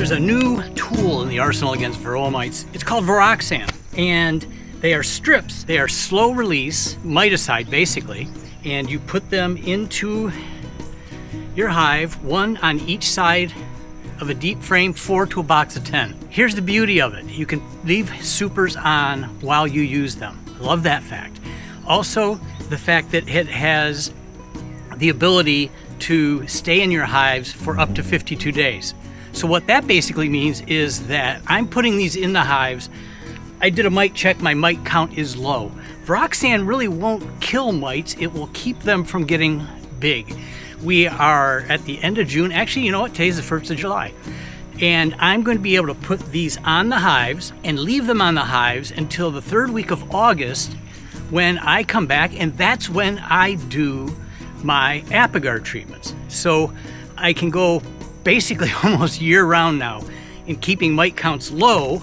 There's a new tool in the arsenal against Varroa mites. It's called Varroxsan, and they are strips. They are slow release miticide basically, and you put them into your hive, one on each side of a deep frame, 4 to a box of 10. Here's the beauty of it. You can leave supers on while you use them. Love that fact. Also, the fact that it has the ability to stay in your hives for up to 52 days. So what that basically means is that I'm putting these in the hives. I did a mite check, my mite count is low. Varroxsan really won't kill mites, it will keep them from getting big. We are at the end of June. Actually, you know what? Today's the 1st of July. And I'm going to be able to put these on the hives and leave them on the hives until the 3rd week of August when I come back, and that's when I do my Apiguard treatments. So I can go basically almost year-round now in keeping mite counts low,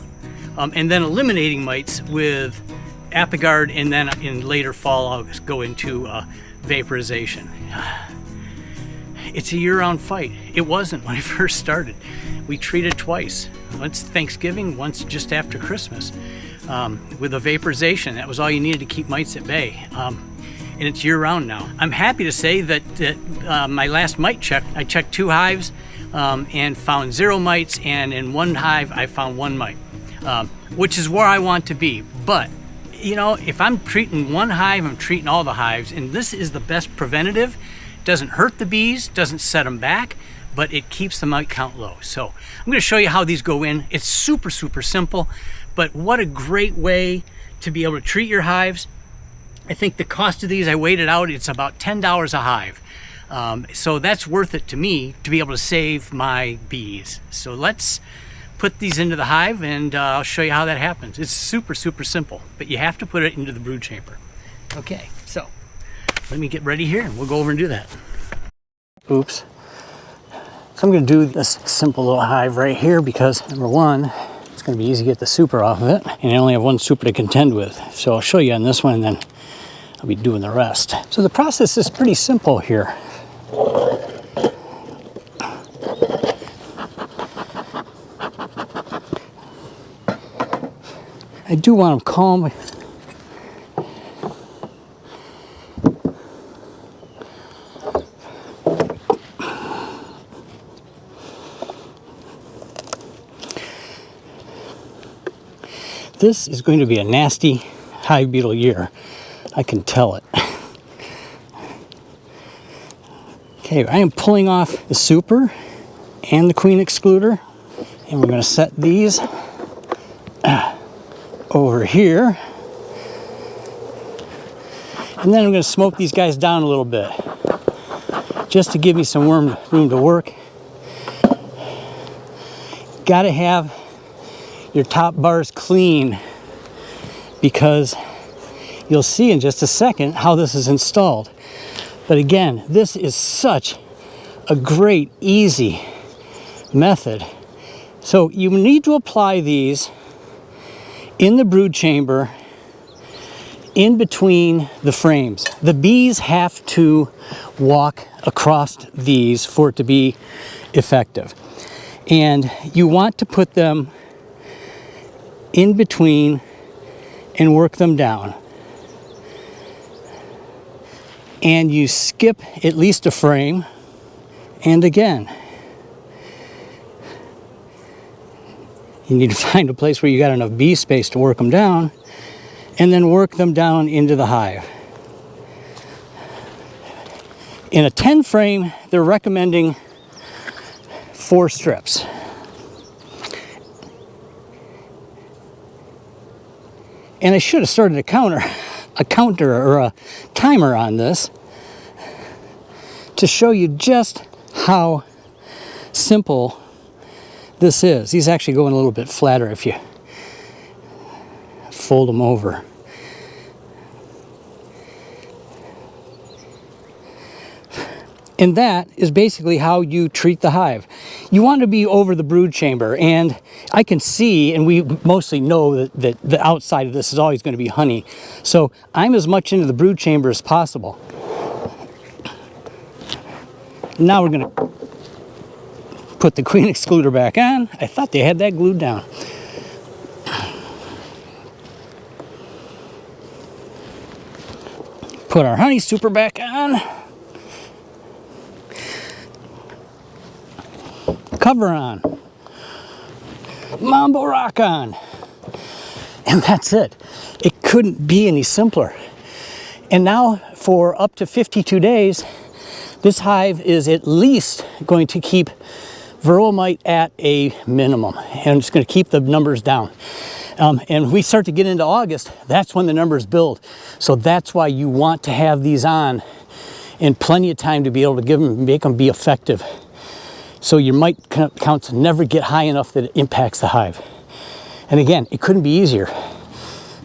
and then eliminating mites with Apiguard, and then in later fall I'll go into vaporization. It's a year-round fight. It wasn't when I first started. We treated twice. Once Thanksgiving, once just after Christmas, with a vaporization. That was all you needed to keep mites at bay. And it's year-round now. I'm happy to say that my last mite check, I checked 2 hives and found 0 mites, and in 1 hive I found 1 mite, which is where I want to be. But you know, if I'm treating 1 hive, I'm treating all the hives, and this is the best preventative. Doesn't hurt the bees, doesn't set them back, but it keeps the mite count low. So I'm going to show you how these go in. It's super simple, but what a great way to be able to treat your hives. I think the cost of these, I weighed it out, it's about $10 a hive. So that's worth it to me to be able to save my bees. So let's put these into the hive, and I'll show you how that happens. It's super simple, but you have to put it into the brood chamber. Okay, so let me get ready here and we'll go over and do that. Oops. So I'm going to do this simple little hive right here because, number one, it's going to be easy to get the super off of it, and I only have 1 super to contend with. So I'll show you on this one, and then I'll be doing the rest. So the process is pretty simple here. I do want them calm. This is going to be a nasty hive beetle year. I can tell it. Okay, I am pulling off the super and the queen excluder, and we're going to set these over here. And then I'm going to smoke these guys down a little bit just to give me some room to work. Got to have your top bars clean, because you'll see in just a second how this is installed. But again, this is such a great, easy method. So you need to apply these in the brood chamber in between the frames. The bees have to walk across these for it to be effective. And you want to put them in between and work them down. And you skip at least a frame, and again, you need to find a place where you got enough bee space to work them down, and then work them down into the hive. In a 10 frame, they're recommending 4 strips. And I should have started a counter or a timer on this to show you just how simple this is. These actually go in a little bit flatter if you fold them over. And that is basically how you treat the hive. You want to be over the brood chamber, and I can see, and we mostly know that the outside of this is always going to be honey. So I'm as much into the brood chamber as possible. Now we're going to Put the queen excluder back on. I thought they had that glued down. Put our honey super back on. Cover on. Mambo rock on. And that's it. It couldn't be any simpler. And now for up to 52 days, this hive is at least going to keep Varroa mite at a minimum. And it's going to keep the numbers down. And we start to get into August, that's when the numbers build. So that's why you want to have these on in plenty of time to be able to make them be effective. So your mite counts never get high enough that it impacts the hive. And again, it couldn't be easier.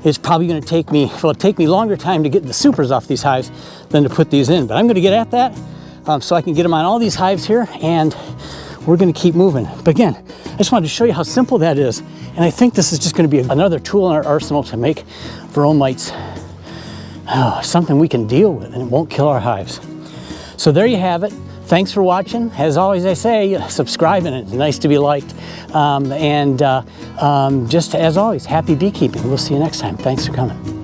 It's probably going to take me, well, it'll take me longer time to get the supers off these hives than to put these in. But I'm going to get at that so I can get them on all these hives here, and we're going to keep moving. But again, I just wanted to show you how simple that is. And I think this is just going to be another tool in our arsenal to make Varroa mites something we can deal with and it won't kill our hives. So there you have it. Thanks for watching. As always, I say, subscribe, and it's nice to be liked. Just as always, happy beekeeping. We'll see you next time. Thanks for coming.